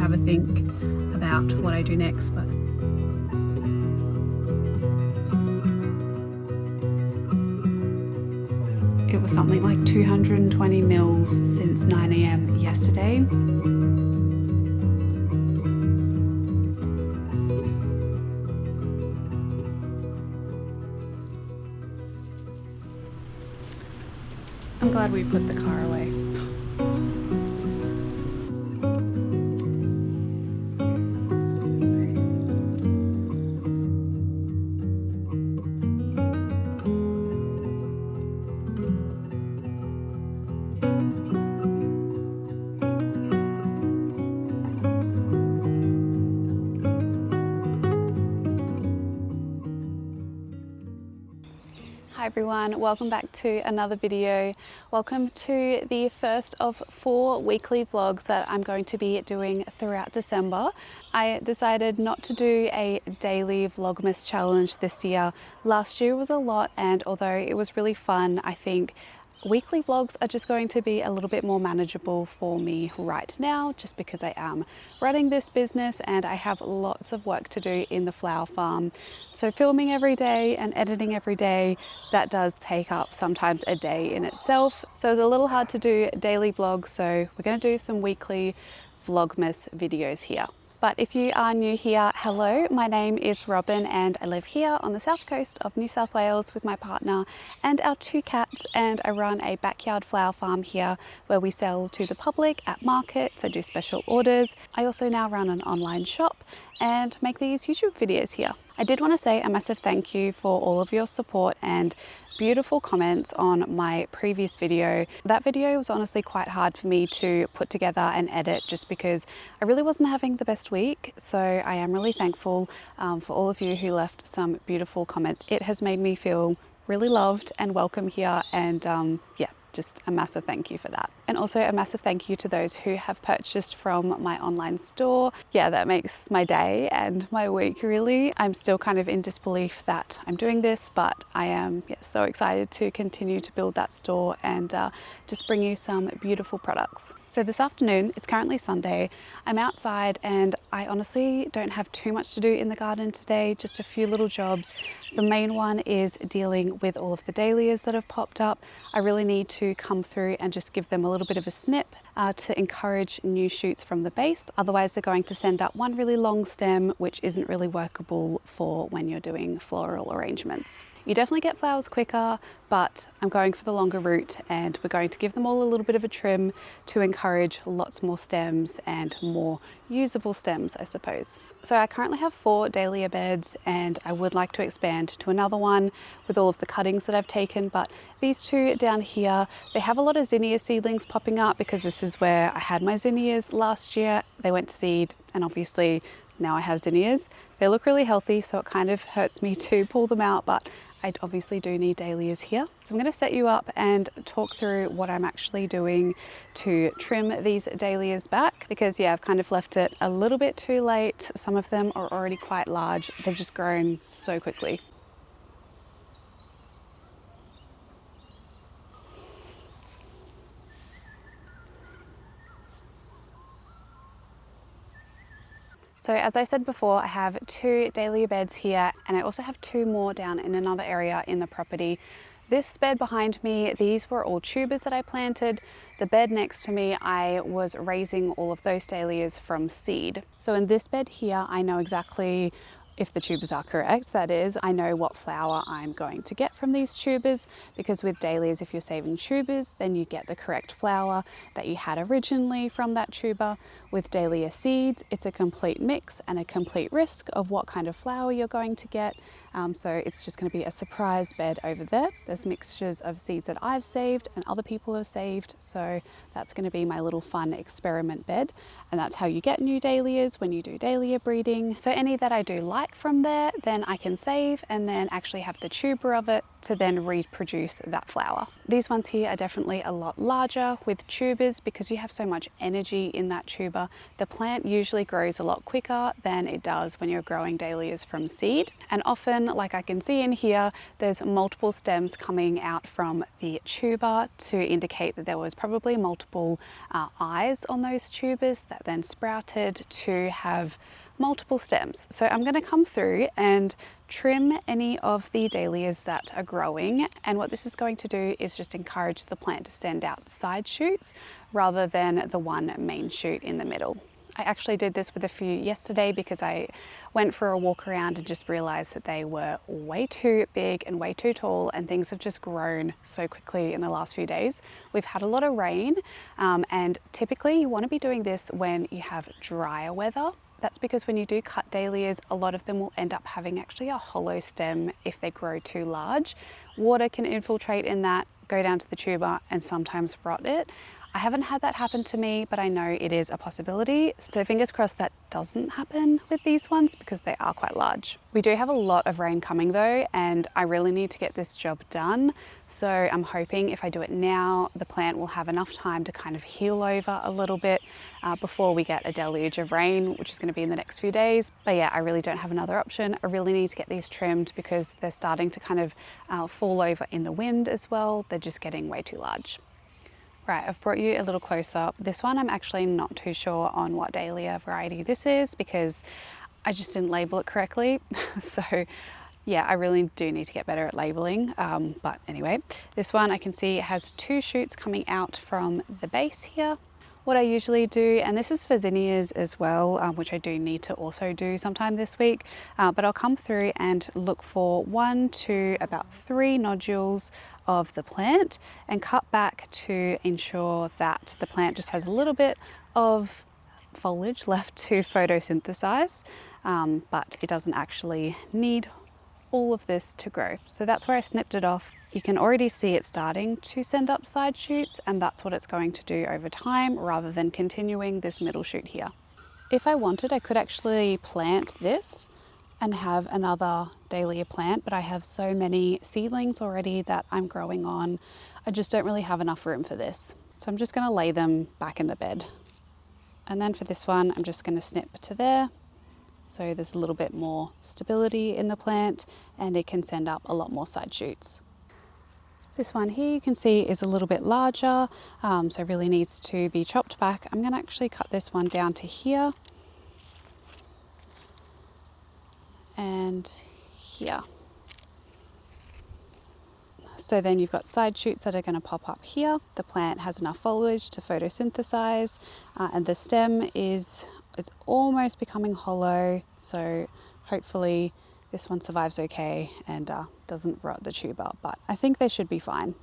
have a think about what I do next. But it was something like 220 mils since 9 AM yesterday. I'm glad we put the car away. Hi everyone, welcome back to another video. Welcome to the first of 4 weekly vlogs that I'm going to be doing throughout December. I decided not to do a daily Vlogmas challenge this year. Last year was a lot, and although it was really fun, I think weekly vlogs are just going to be a little bit more manageable for me right now, just because I am running this business and I have lots of work to do in the flower farm. So filming every day and editing every day, that does take up sometimes a day in itself. So it's a little hard to do daily vlogs, so we're going to do some weekly Vlogmas videos here. But if you are new here, hello, my name is Robin and I live here on the south coast of New South Wales with my partner and our 2 cats, and I run a backyard flower farm here where we sell to the public at markets. I do special orders. I also now run an online shop and make these YouTube videos here. I did want to say a massive thank you for all of your support and beautiful comments on my previous video. That video was honestly quite hard for me to put together and edit just because I really wasn't having the best week. So I am really thankful for all of you who left some beautiful comments. It has made me feel really loved and welcome here, and yeah, just a massive thank you for that. And also a massive thank you to those who have purchased from my online store. Yeah, that makes my day and my week really. I'm still kind of in disbelief that I'm doing this, but I am so excited to continue to build that store and just bring you some beautiful products. So this afternoon, it's currently Sunday, I'm outside and I honestly don't have too much to do in the garden today, just a few little jobs. The main one is dealing with all of the dahlias that have popped up. I really need to come through and just give them a little bit of a snip to encourage new shoots from the base. Otherwise they're going to send up one really long stem, which isn't really workable for when you're doing floral arrangements. You definitely get flowers quicker, but I'm going for the longer route and we're going to give them all a little bit of a trim to encourage lots more stems and more usable stems, I suppose. So I currently have 4 dahlia beds and I would like to expand to another one with all of the cuttings that I've taken, but these 2 down here, they have a lot of zinnia seedlings popping up because this is where I had my zinnias last year. They went to seed and obviously now I have zinnias. They look really healthy, so it kind of hurts me to pull them out, but I obviously do need dahlias here. So I'm going to set you up and talk through what I'm actually doing to trim these dahlias back, because yeah, I've kind of left it a little bit too late. Some of them are already quite large. They've just grown so quickly. So as I said before, I have 2 dahlia beds here and I also have 2 more down in another area in the property. This bed behind me, these were all tubers that I planted. The bed next to me, I was raising all of those dahlias from seed. So in this bed here, I know exactly, if the tubers are correct, that is, I know what flower I'm going to get from these tubers, because with dahlias, if you're saving tubers, then you get the correct flower that you had originally from that tuber. With dahlia seeds, it's a complete mix and a complete risk of what kind of flower you're going to get. So it's just going to be a surprise bed over there. There's mixtures of seeds that I've saved and other people have saved. So that's going to be my little fun experiment bed. And that's how you get new dahlias when you do dahlia breeding. So any that I do like from there, then I can save and then actually have the tuber of it to then reproduce that flower. These ones here are definitely a lot larger with tubers because you have so much energy in that tuber. The plant usually grows a lot quicker than it does when you're growing dahlias from seed. And often, like I can see in here, there's multiple stems coming out from the tuber to indicate that there was probably multiple eyes on those tubers that then sprouted to have multiple stems. So I'm going to come through and trim any of the dahlias that are growing, and what this is going to do is just encourage the plant to send out side shoots rather than the one main shoot in the middle. I actually did this with a few yesterday because I went for a walk around and just realized that they were way too big and way too tall, and things have just grown so quickly in the last few days. We've had a lot of rain, and typically you want to be doing this when you have drier weather. That's because when you do cut dahlias, a lot of them will end up having actually a hollow stem if they grow too large. Water can infiltrate in that, go down to the tuber, and sometimes rot it. I haven't had that happen to me, but I know it is a possibility. So fingers crossed that doesn't happen with these ones because they are quite large. We do have a lot of rain coming though, and I really need to get this job done. So I'm hoping if I do it now, the plant will have enough time to kind of heal over a little bit before we get a deluge of rain, which is going to be in the next few days. But yeah, I really don't have another option. I really need to get these trimmed because they're starting to kind of fall over in the wind as well. They're just getting way too large. Right, I've brought you a little closer. This one I'm actually not too sure on what dahlia variety this is because I just didn't label it correctly. So yeah, I really do need to get better at labeling. But anyway, this one I can see has 2 shoots coming out from the base here. What I usually do, and this is for zinnias as well, which I do need to also do sometime this week, but I'll come through and look for 1 to about 3 nodules of the plant and cut back to ensure that the plant just has a little bit of foliage left to photosynthesize, but it doesn't actually need all of this to grow. So that's where I snipped it off. You can already see it starting to send up side shoots, and that's what it's going to do over time rather than continuing this middle shoot here. If I wanted, I could actually plant this and have another dahlia plant, but I have so many seedlings already that I'm growing on. I just don't really have enough room for this. So I'm just going to lay them back in the bed. And then for this one, I'm just going to snip to there. So there's a little bit more stability in the plant and it can send up a lot more side shoots. This one here you can see is a little bit larger, so really needs to be chopped back. I'm going to actually cut this one down to here and here. So then you've got side shoots that are going to pop up here. The plant has enough foliage to photosynthesize, and the stem it's almost becoming hollow, so hopefully this one survives okay and doesn't rot the tuber, but I think they should be fine.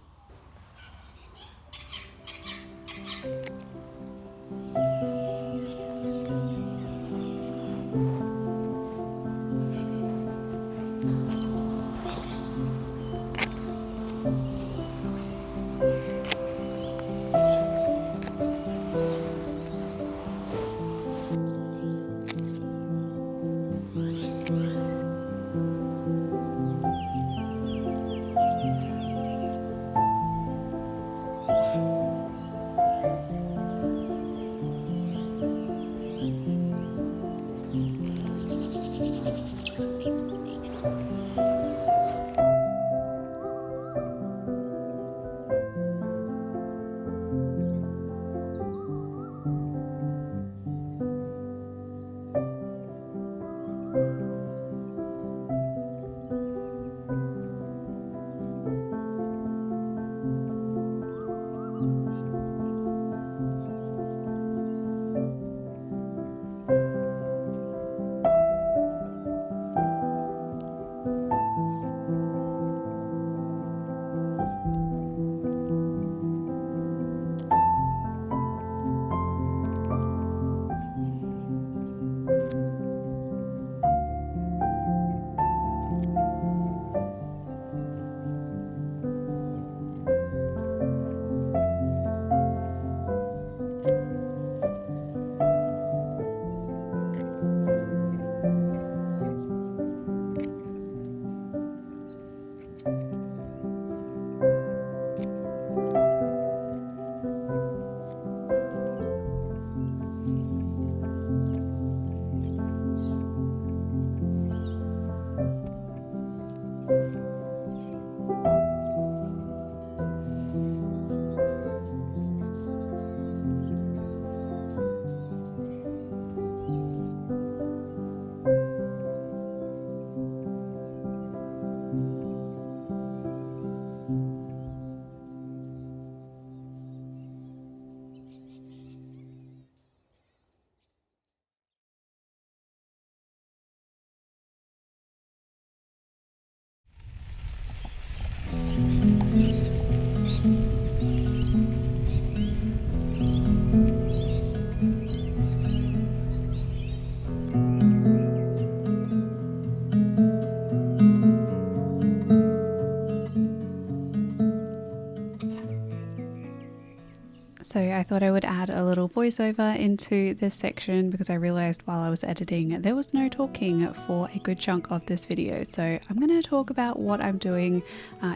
So I thought I would add a little voiceover into this section because I realized while I was editing there was no talking for a good chunk of this video. So I'm going to talk about what I'm doing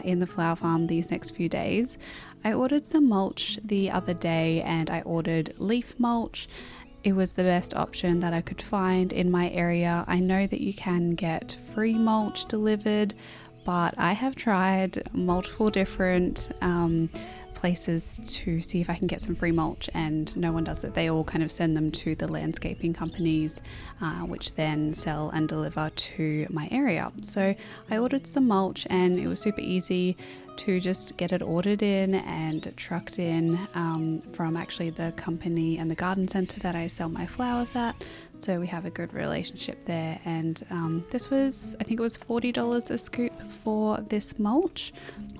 in the flower farm these next few days. I ordered some mulch the other day and I ordered leaf mulch. It was the best option that I could find in my area. I know that you can get free mulch delivered, but I have tried multiple different places to see if I can get some free mulch, and no one does it. They all kind of send them to the landscaping companies, which then sell and deliver to my area. So I ordered some mulch and it was super easy to just get it ordered in and trucked in from actually the company and the garden centre that I sell my flowers at. So we have a good relationship there, and this was, I think it was $40 a scoop for this mulch,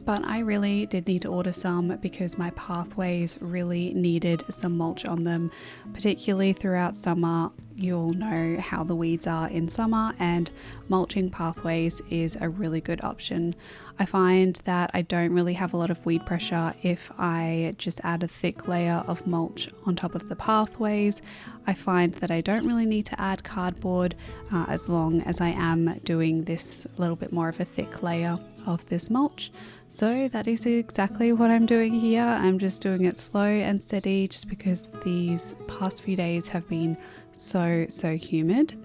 but I really did need to order some because my pathways really needed some mulch on them, particularly throughout summer. You all know how the weeds are in summer, and mulching pathways is a really good option. I find that I don't really have a lot of weed pressure if I just add a thick layer of mulch on top of the pathways. I find that I don't really need to add cardboard as long as I am doing this little bit more of a thick layer of this mulch. So that is exactly what I'm doing here. I'm just doing it slow and steady just because these past few days have been so humid.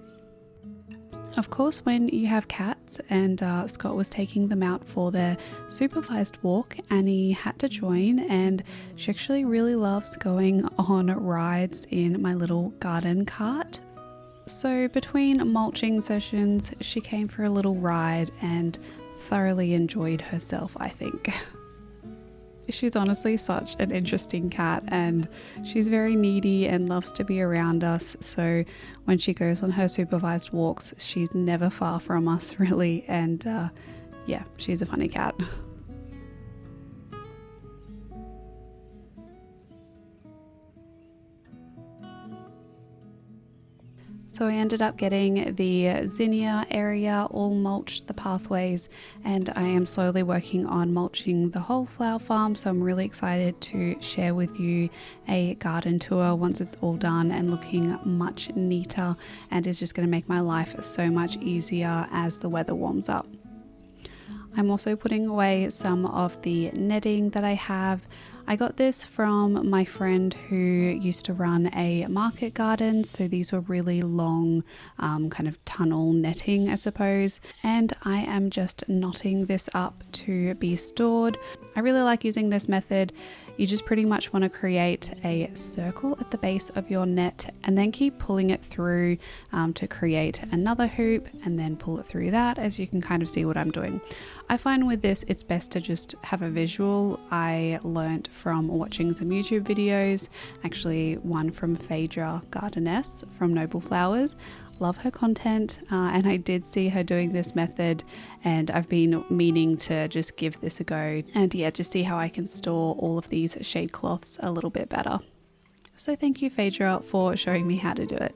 Of course, when you have cats, and Scott was taking them out for their supervised walk, Annie had to join, and she actually really loves going on rides in my little garden cart. So between mulching sessions, she came for a little ride and thoroughly enjoyed herself, I think. She's honestly such an interesting cat, and she's very needy and loves to be around us. So when she goes on her supervised walks, she's never far from us really, and yeah, she's a funny cat. So I ended up getting the zinnia area all mulched, the pathways, and I am slowly working on mulching the whole flower farm. So I'm really excited to share with you a garden tour once it's all done and looking much neater, and is just going to make my life so much easier as the weather warms up. I'm also putting away some of the netting that I have. I got this from my friend who used to run a market garden, so these were really long kind of tunnel netting, I suppose, and I am just knotting this up to be stored. I really like using this method. You just pretty much want to create a circle at the base of your net and then keep pulling it through to create another hoop, and then pull it through that, as you can kind of see what I'm doing. I find with this it's best to just have a visual. I learnt from watching some YouTube videos, actually one from Phaedra Gardeness from Noble Flowers. Love her content, and I did see her doing this method, and I've been meaning to just give this a go and yeah, just see how I can store all of these shade cloths a little bit better. So thank you, Phaedra, for showing me how to do it.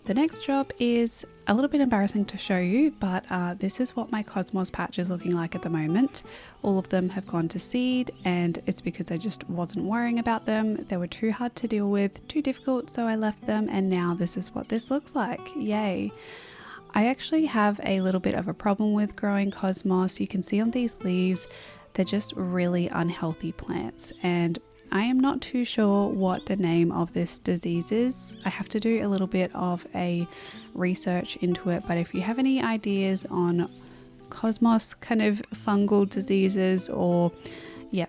The next job is a little bit embarrassing to show you, but this is what my cosmos patch is looking like at the moment. All of them have gone to seed, and it's because I just wasn't worrying about them. They were too hard to deal with, too difficult, so I left them, and now this is what this looks like. Yay! I actually have a little bit of a problem with growing cosmos. You can see on these leaves, they're just really unhealthy plants, and I am not too sure what the name of this disease is. I have to do a little bit of a research into it, but if you have any ideas on cosmos kind of fungal diseases or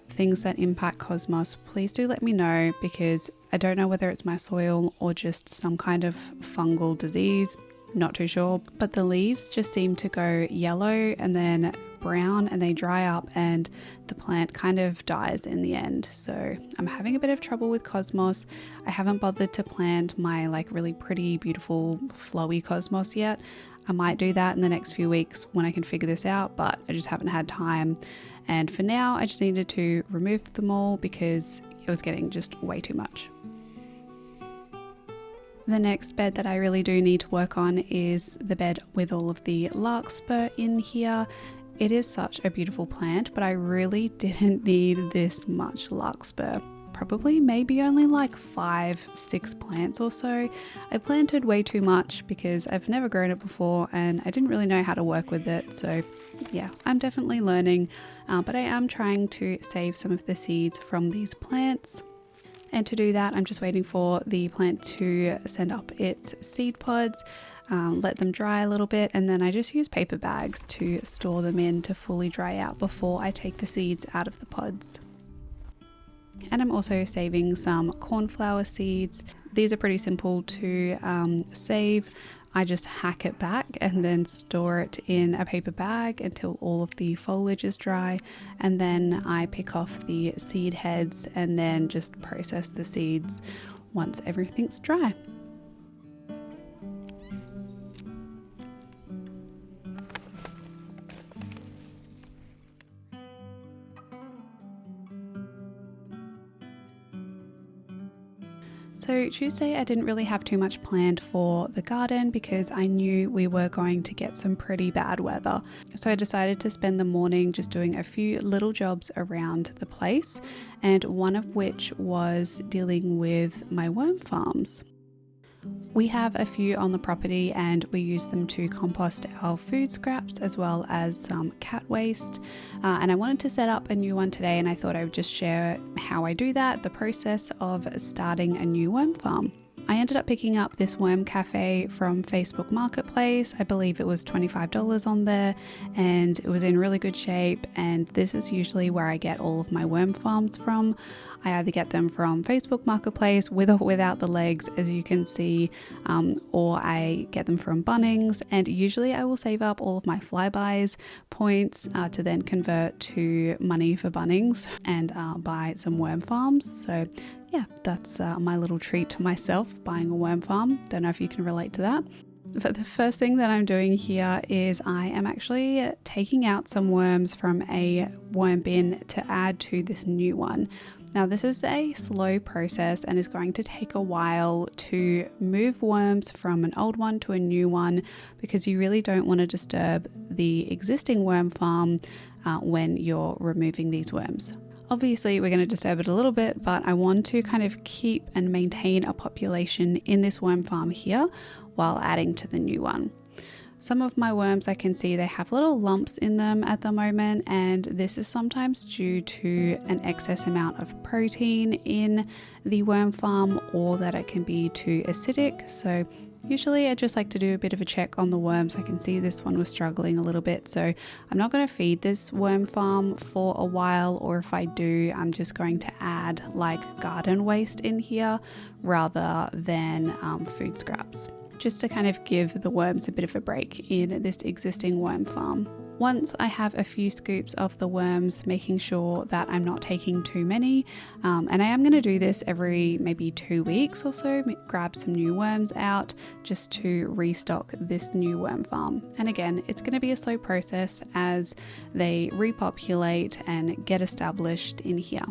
things that impact cosmos, please do let me know, because I don't know whether it's my soil or just some kind of fungal disease. Not too sure, but the leaves just seem to go yellow and then brown, and they dry up and the plant kind of dies in the end. So I'm having a bit of trouble with cosmos. I haven't bothered to plant my like really pretty, beautiful, flowy cosmos yet. I might do that in the next few weeks when I can figure this out, but I just haven't had time. And for now, I just needed to remove them all because it was getting just way too much. The next bed that I really do need to work on is the bed with all of the larkspur in here. It is such a beautiful plant, but I really didn't need this much larkspur. Probably maybe only like 5-6 plants or so. I planted way too much because I've never grown it before and I didn't really know how to work with it. So yeah, I'm definitely learning, but I am trying to save some of the seeds from these plants. And to do that, I'm just waiting for the plant to send up its seed pods, let them dry a little bit, and then I just use paper bags to store them in to fully dry out before I take the seeds out of the pods. And I'm also saving some cornflower seeds. These are pretty simple to save. I just hack it back and then store it in a paper bag until all of the foliage is dry, and then I pick off the seed heads and then just process the seeds once everything's dry. So Tuesday I didn't really have too much planned for the garden because I knew we were going to get some pretty bad weather. So I decided to spend the morning just doing a few little jobs around the place, and one of which was dealing with my worm farms. We have a few on the property and we use them to compost our food scraps as well as some cat waste. And I wanted to set up a new one today, and I thought I would just share how I do that, the process of starting a new worm farm. I ended up picking up this worm cafe from Facebook Marketplace. I believe it was $25 on there and it was in really good shape, and this is usually where I get all of my worm farms from. I either get them from Facebook Marketplace with or without the legs, as you can see, or I get them from Bunnings, and usually I will save up all of my Flybuys points to then convert to money for Bunnings and buy some worm farms. So yeah, that's my little treat to myself, buying a worm farm. Don't know if you can relate to that. But the first thing that I'm doing here is I am actually taking out some worms from a worm bin to add to this new one. Now this is a slow process and is going to take a while to move worms from an old one to a new one, because you really don't want to disturb the existing worm farm when you're removing these worms. Obviously we're going to disturb it a little bit, but I want to kind of keep and maintain a population in this worm farm here while adding to the new one. Some of my worms, I can see they have little lumps in them at the moment, and this is sometimes due to an excess amount of protein in the worm farm, or that it can be too acidic. So usually I just like to do a bit of a check on the worms. I can see this one was struggling a little bit, so I'm not going to feed this worm farm for a while, or if I do, I'm just going to add like garden waste in here rather than food scraps, just to kind of give the worms a bit of a break in this existing worm farm. Once I have a few scoops of the worms, making sure that I'm not taking too many, and I am going to do this every maybe 2 weeks or so, grab some new worms out just to restock this new worm farm. And again, it's going to be a slow process as they repopulate and get established in here.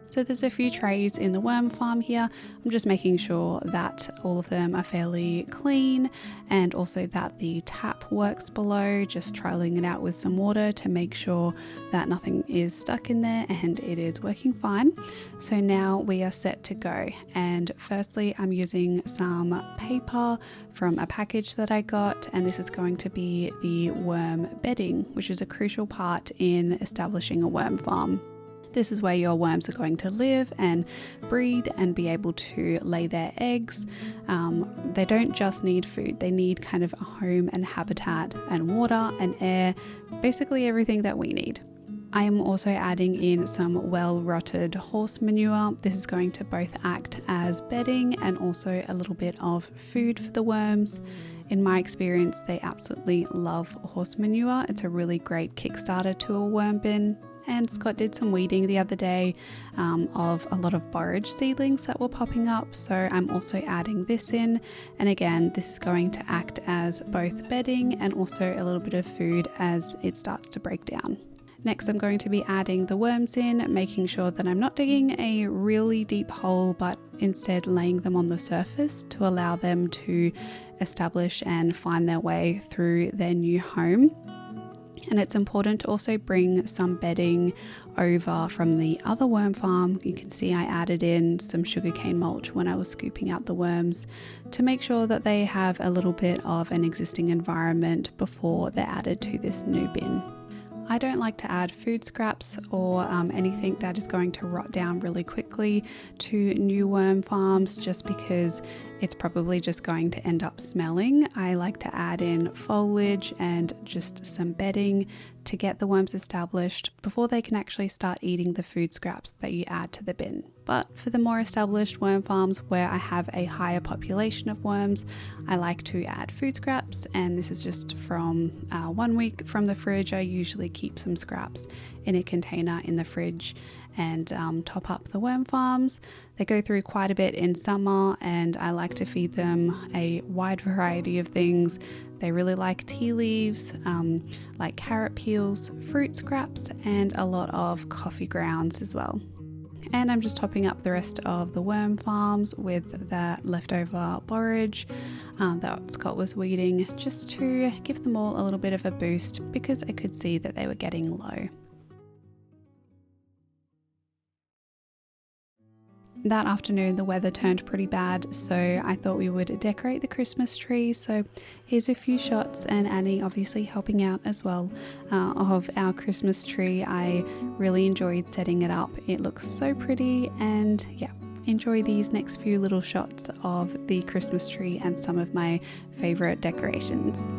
So there's a few trays in the worm farm here. I'm just making sure that all of them are fairly clean, and also that the tap works below, just trialing it out with some water to make sure that nothing is stuck in there, and it is working fine. So now we are set to go. And firstly, I'm using some paper from a package that I got, and this is going to be the worm bedding, which is a crucial part in establishing a worm farm. This is where your worms are going to live and breed and be able to lay their eggs. They don't just need food, they need kind of a home and habitat and water and air, basically everything that we need. I am also adding in some well-rotted horse manure. This is going to both act as bedding and also a little bit of food for the worms. In my experience, they absolutely love horse manure. It's a really great kickstarter to a worm bin. And Scott did some weeding the other day of a lot of borage seedlings that were popping up, so I'm also adding this in. And again, this is going to act as both bedding and also a little bit of food as it starts to break down. Next, I'm going to be adding the worms in, making sure that I'm not digging a really deep hole, but instead laying them on the surface to allow them to establish and find their way through their new home. And it's important to also bring some bedding over from the other worm farm. You can see I added in some sugarcane mulch when I was scooping out the worms to make sure that they have a little bit of an existing environment before they're added to this new bin. I don't like to add food scraps or anything that is going to rot down really quickly to new worm farms, just because it's probably just going to end up smelling. I like to add in foliage and just some bedding to get the worms established before they can actually start eating the food scraps that you add to the bin. But for the more established worm farms where I have a higher population of worms, I like to add food scraps, and this is just from 1 week from the fridge. I usually keep some scraps in a container in the fridge and top up the worm farms. They go through quite a bit in summer, and I like to feed them a wide variety of things. They really like tea leaves, like carrot peels, fruit scraps, and a lot of coffee grounds as well. And I'm just topping up the rest of the worm farms with that leftover borage that Scott was weeding, just to give them all a little bit of a boost, because I could see that they were getting low. That afternoon the weather turned pretty bad, so I thought we would decorate the Christmas tree. So here's a few shots, and Annie obviously helping out as well, of our Christmas tree. I really enjoyed setting it up. It looks so pretty, and yeah, enjoy these next few little shots of the Christmas tree and some of my favorite decorations.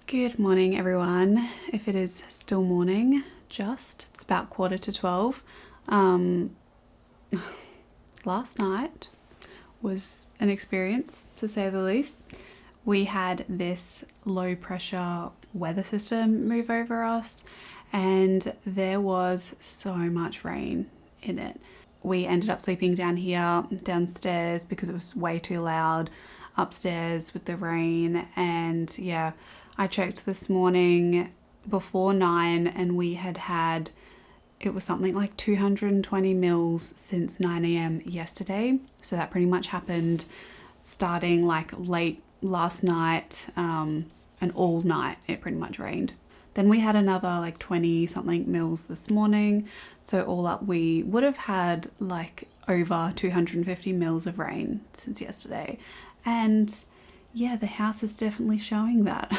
Good morning, everyone. If it is still morning, it's about 11:45. Last night was an experience, to say the least. We had this low pressure weather system move over us, and there was so much rain in it. We ended up sleeping down here, downstairs, because it was way too loud upstairs with the rain. And yeah, I checked this morning before 9, and we had it was something like 220 mils since 9 a.m. yesterday. So that pretty much happened starting like late last night, and all night it pretty much rained. Then we had another like 20 something mils this morning. So all up we would have had like over 250 mils of rain since yesterday. And yeah, the house is definitely showing that.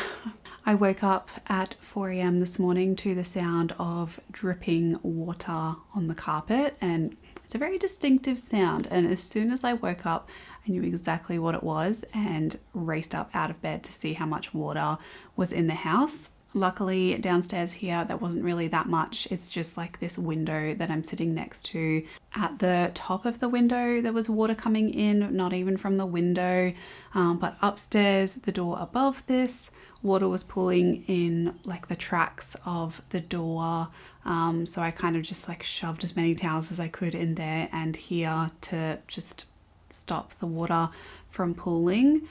I woke up at 4 a.m. this morning to the sound of dripping water on the carpet, and it's a very distinctive sound. And as soon as I woke up, I knew exactly what it was and raced up out of bed to see how much water was in the house. Luckily, downstairs here, there wasn't really that much. It's just like this window that I'm sitting next to. At the top of the window, there was water coming in, not even from the window, but upstairs, the door above this, water was pulling in like the tracks of the door. So I kind of just like shoved as many towels as I could in there and here to just stop the water from pooling.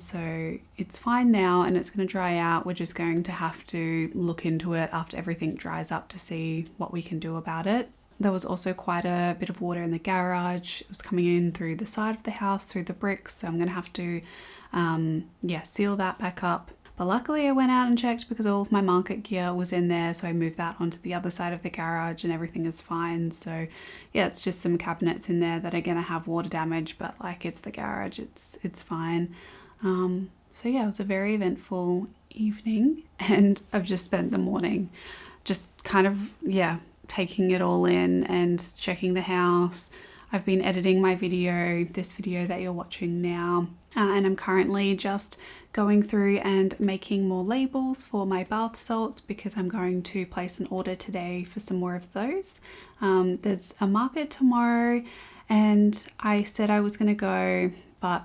So it's fine now and it's going to dry out. We're just going to have to look into it after everything dries up to see what we can do about it. There was also quite a bit of water in the garage. It was coming in through the side of the house, through the bricks. So I'm going to have to, seal that back up. But luckily I went out and checked because all of my market gear was in there. So I moved that onto the other side of the garage and everything is fine. So yeah, it's just some cabinets in there that are going to have water damage, but like it's the garage, it's fine. So yeah, it was a very eventful evening and I've just spent the morning just kind of, taking it all in and checking the house. I've been editing my video, this video that you're watching now, and I'm currently just going through and making more labels for my bath salts because I'm going to place an order today for some more of those. There's a market tomorrow and I said I was going to go, but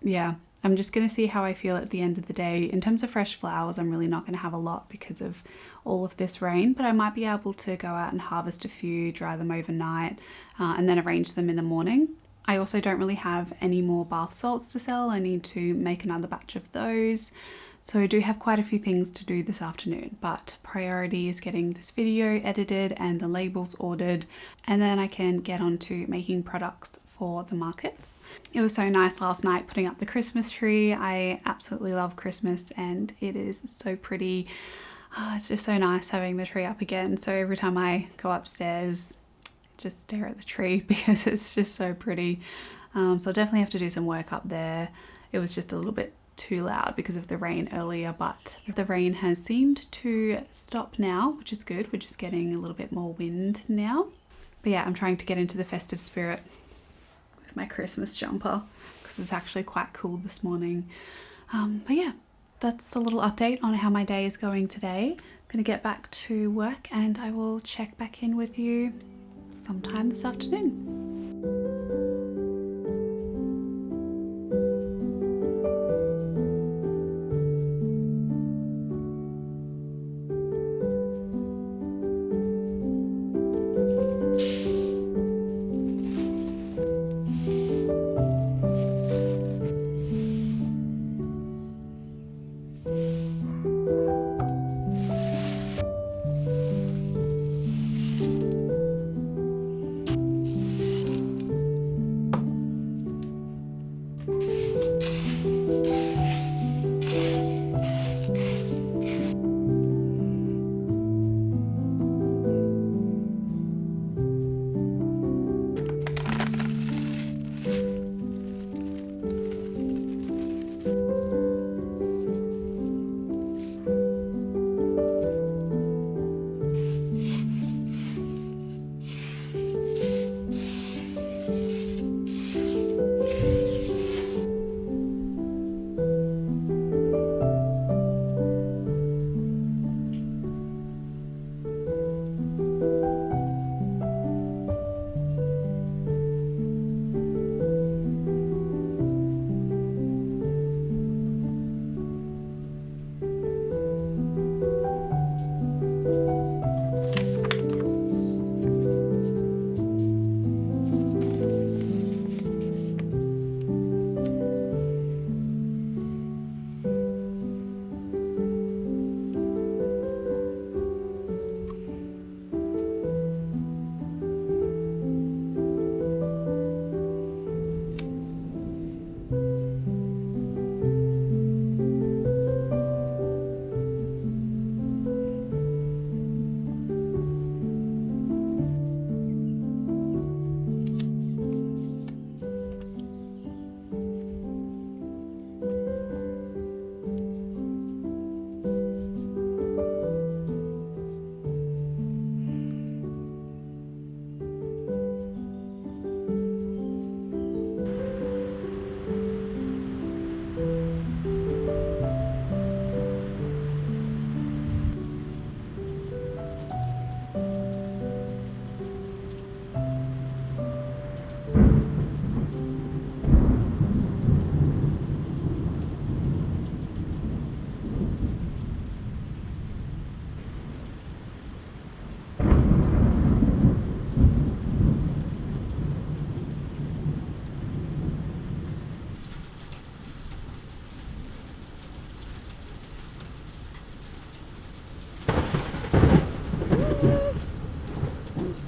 yeah, I'm just going to see how I feel at the end of the day. In terms of fresh flowers, I'm really not going to have a lot because of all of this rain, but I might be able to go out and harvest a few, dry them overnight, and then arrange them in the morning. I also don't really have any more bath salts to sell. I need to make another batch of those. So I do have quite a few things to do this afternoon, but priority is getting this video edited and the labels ordered, and then I can get on to making products for the markets. It was so nice last night putting up the Christmas tree. I absolutely love Christmas and it is so pretty. It's just so nice having the tree up again. So every time I go upstairs, just stare at the tree because it's just so pretty. So I'll definitely have to do some work up there. It was just a little bit too loud because of the rain earlier, but the rain has seemed to stop now, which is good. We're just getting a little bit more wind now. But yeah, I'm trying to get into the festive spirit with my Christmas jumper because it's actually quite cool this morning. But yeah, that's a little update on how my day is going today. I'm going to get back to work and I will check back in with you sometime this afternoon.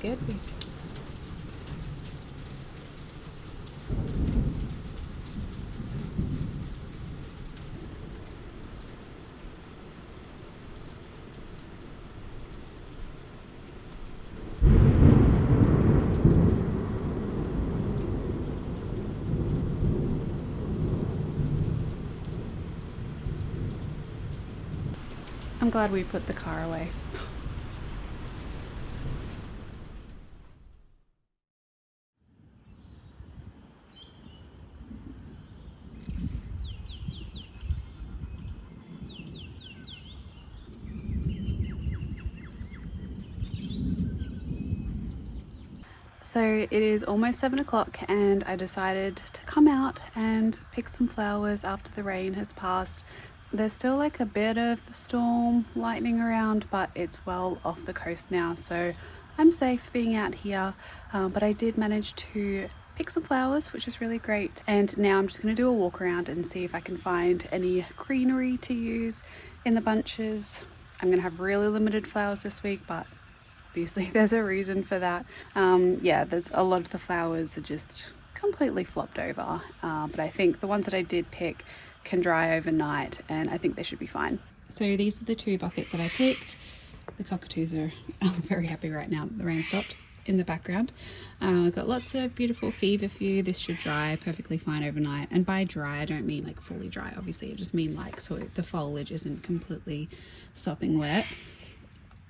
scared me. I'm glad we put the car away. So it is almost 7 o'clock and I decided to come out and pick some flowers after the rain has passed. There's still like a bit of storm lightning around, but it's well off the coast now, so I'm safe being out here. But I did manage to pick some flowers, which is really great. And now I'm just going to do a walk around and see if I can find any greenery to use in the bunches. I'm going to have really limited flowers this week, but obviously there's a reason for that. Yeah, there's a lot of the flowers are just completely flopped over, but I think the ones that I did pick can dry overnight and I think they should be fine. So these are the 2 buckets that I picked. The cockatoos are very happy right now that the rain stopped in the background. I've got lots of beautiful feverfew. This should dry perfectly fine overnight, and by dry I don't mean like fully dry, obviously I just mean like so the foliage isn't completely sopping wet.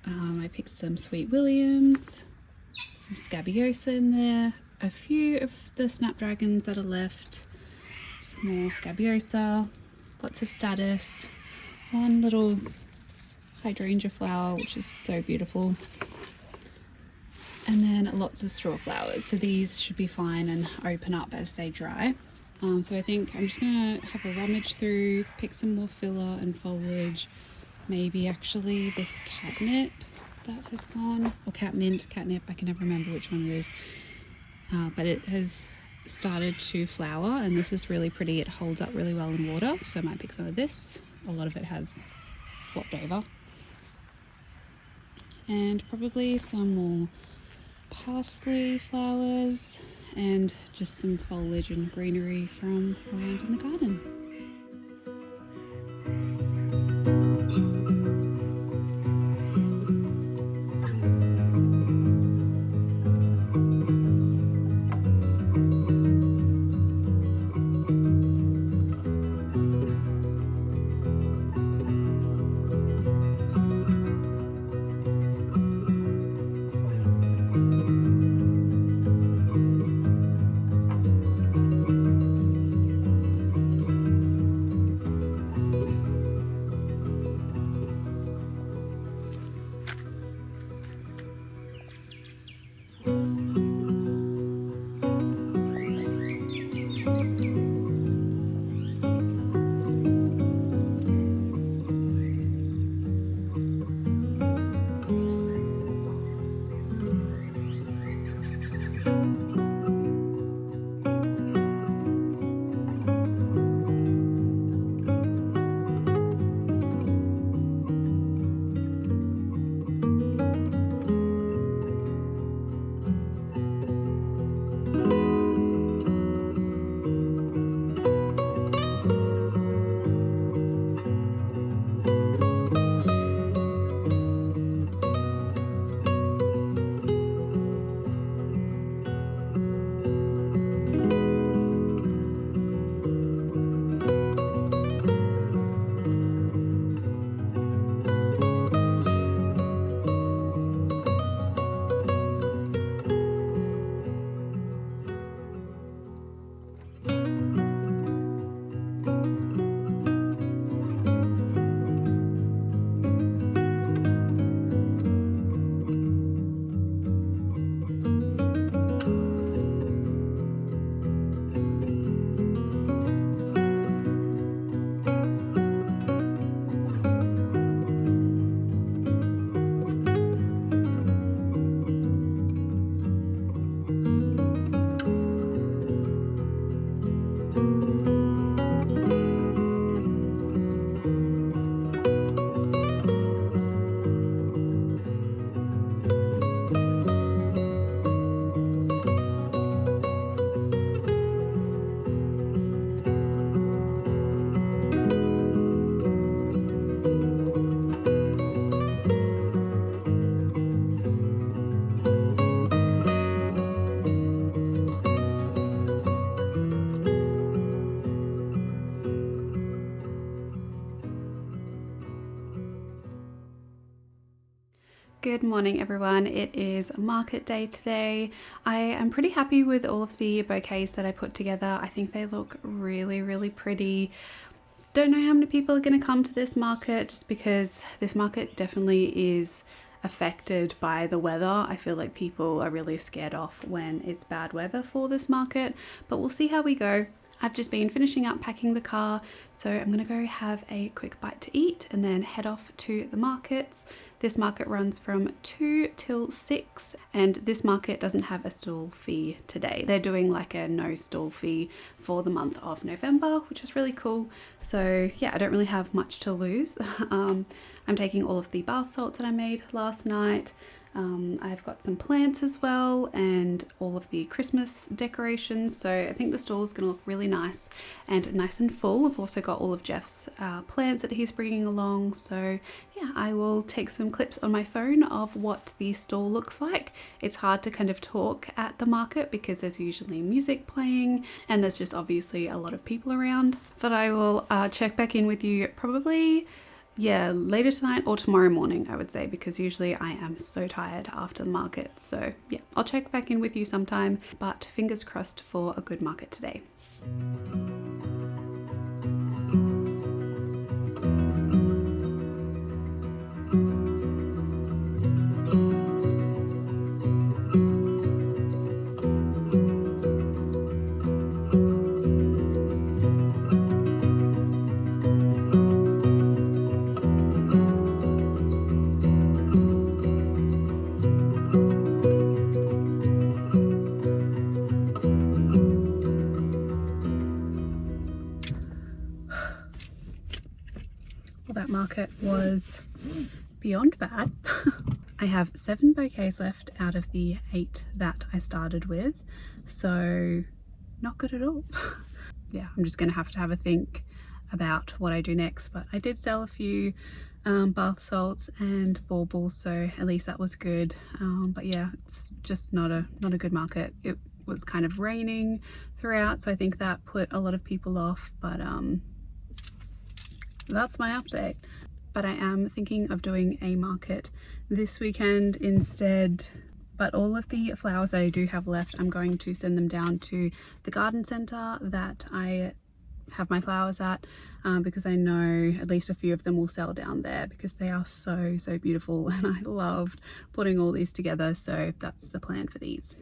I picked some Sweet Williams, some Scabiosa in there, a few of the snapdragons that are left, some more Scabiosa, lots of Status, one little hydrangea flower which is so beautiful, and then lots of straw flowers. So these should be fine and open up as they dry. So I think I'm just gonna have a rummage through, pick some more filler and foliage. Maybe actually this catnip that has gone, or catnip, I can never remember which one it is. But it has started to flower and this is really pretty. It holds up really well in water, so I might pick some of this. A lot of it has flopped over. And probably some more parsley flowers and just some foliage and greenery from around in the garden. Good morning everyone, it is market day today. I am pretty happy with all of the bouquets that I put together. I think they look really pretty. Don't know how many people are going to come to this market just because this market definitely is affected by the weather. I feel like people are really scared off when it's bad weather for this market, but we'll see how we go. I've just been finishing up packing the car, so I'm gonna go have a quick bite to eat and then head off to the markets. This market runs from 2 till 6, and this market doesn't have a stall fee today. They're doing like a no stall fee for the month of November, which is really cool. So yeah, I don't really have much to lose. I'm taking all of the bath salts that I made last night. I've got some plants as well and all of the Christmas decorations, so I think the stall is going to look really nice and full. I've also got all of Jeff's plants that he's bringing along, so yeah, I will take some clips on my phone of what the stall looks like. It's hard to kind of talk at the market because there's usually music playing and there's just obviously a lot of people around, but I will check back in with you probably later tonight or tomorrow morning, I would say, because usually I am so tired after the market. So yeah, I'll check back in with you sometime, but fingers crossed for a good market today. Well, that market was beyond bad. I have 7 bouquets left out of the 8 that I started with, so not good at all. Yeah, I'm just gonna have to have a think about what I do next, but I did sell a few bath salts and baubles, so at least that was good. But yeah, it's just not a good market. It was kind of raining throughout, so I think that put a lot of people off, but that's my update. But I am thinking of doing a market this weekend instead. But all of the flowers that I do have left, I'm going to send them down to the garden centre that I have my flowers at, because I know at least a few of them will sell down there because they are so beautiful and I loved putting all these together, so that's the plan for these.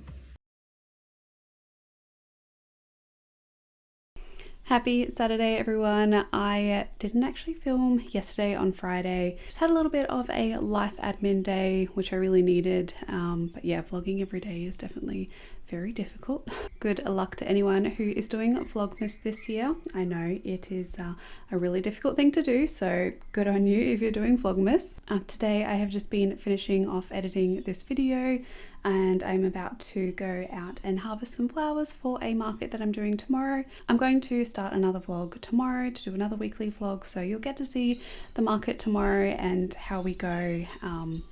Happy Saturday everyone. I didn't actually film yesterday on Friday. Just had a little bit of a life admin day, which I really needed. But yeah, vlogging every day is definitely very difficult. Good luck to anyone who is doing Vlogmas this year. I know it is a really difficult thing to do, so good on you if you're doing Vlogmas. Today I have just been finishing off editing this video and I'm about to go out and harvest some flowers for a market that I'm doing tomorrow. I'm going to start another vlog tomorrow to do another weekly vlog, so you'll get to see the market tomorrow and how we go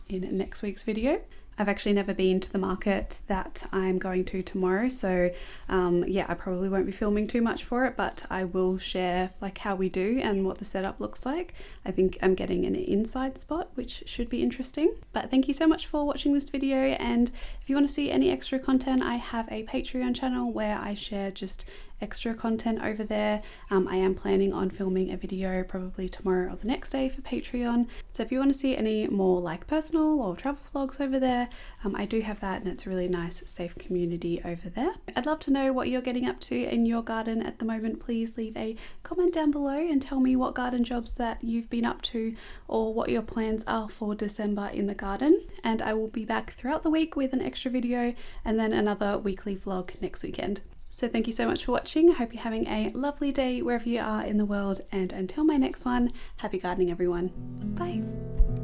in next week's video. I've actually never been to the market that I'm going to tomorrow, so yeah, I probably won't be filming too much for it, but I will share like how we do and what the setup looks like. I think I'm getting an inside spot, which should be interesting. But thank you so much for watching this video, and if you want to see any extra content, I have a Patreon channel where I share just extra content over there. I am planning on filming a video probably tomorrow or the next day for Patreon, so if you want to see any more like personal or travel vlogs over there, I do have that, and it's a really nice safe community over there. I'd love to know what you're getting up to in your garden at the moment. Please leave a comment down below and tell me what garden jobs that you've been up to or what your plans are for December in the garden, and I will be back throughout the week with an extra video and then another weekly vlog next weekend. So thank you so much for watching. I hope you're having a lovely day wherever you are in the world, and until my next one, happy gardening everyone. Bye.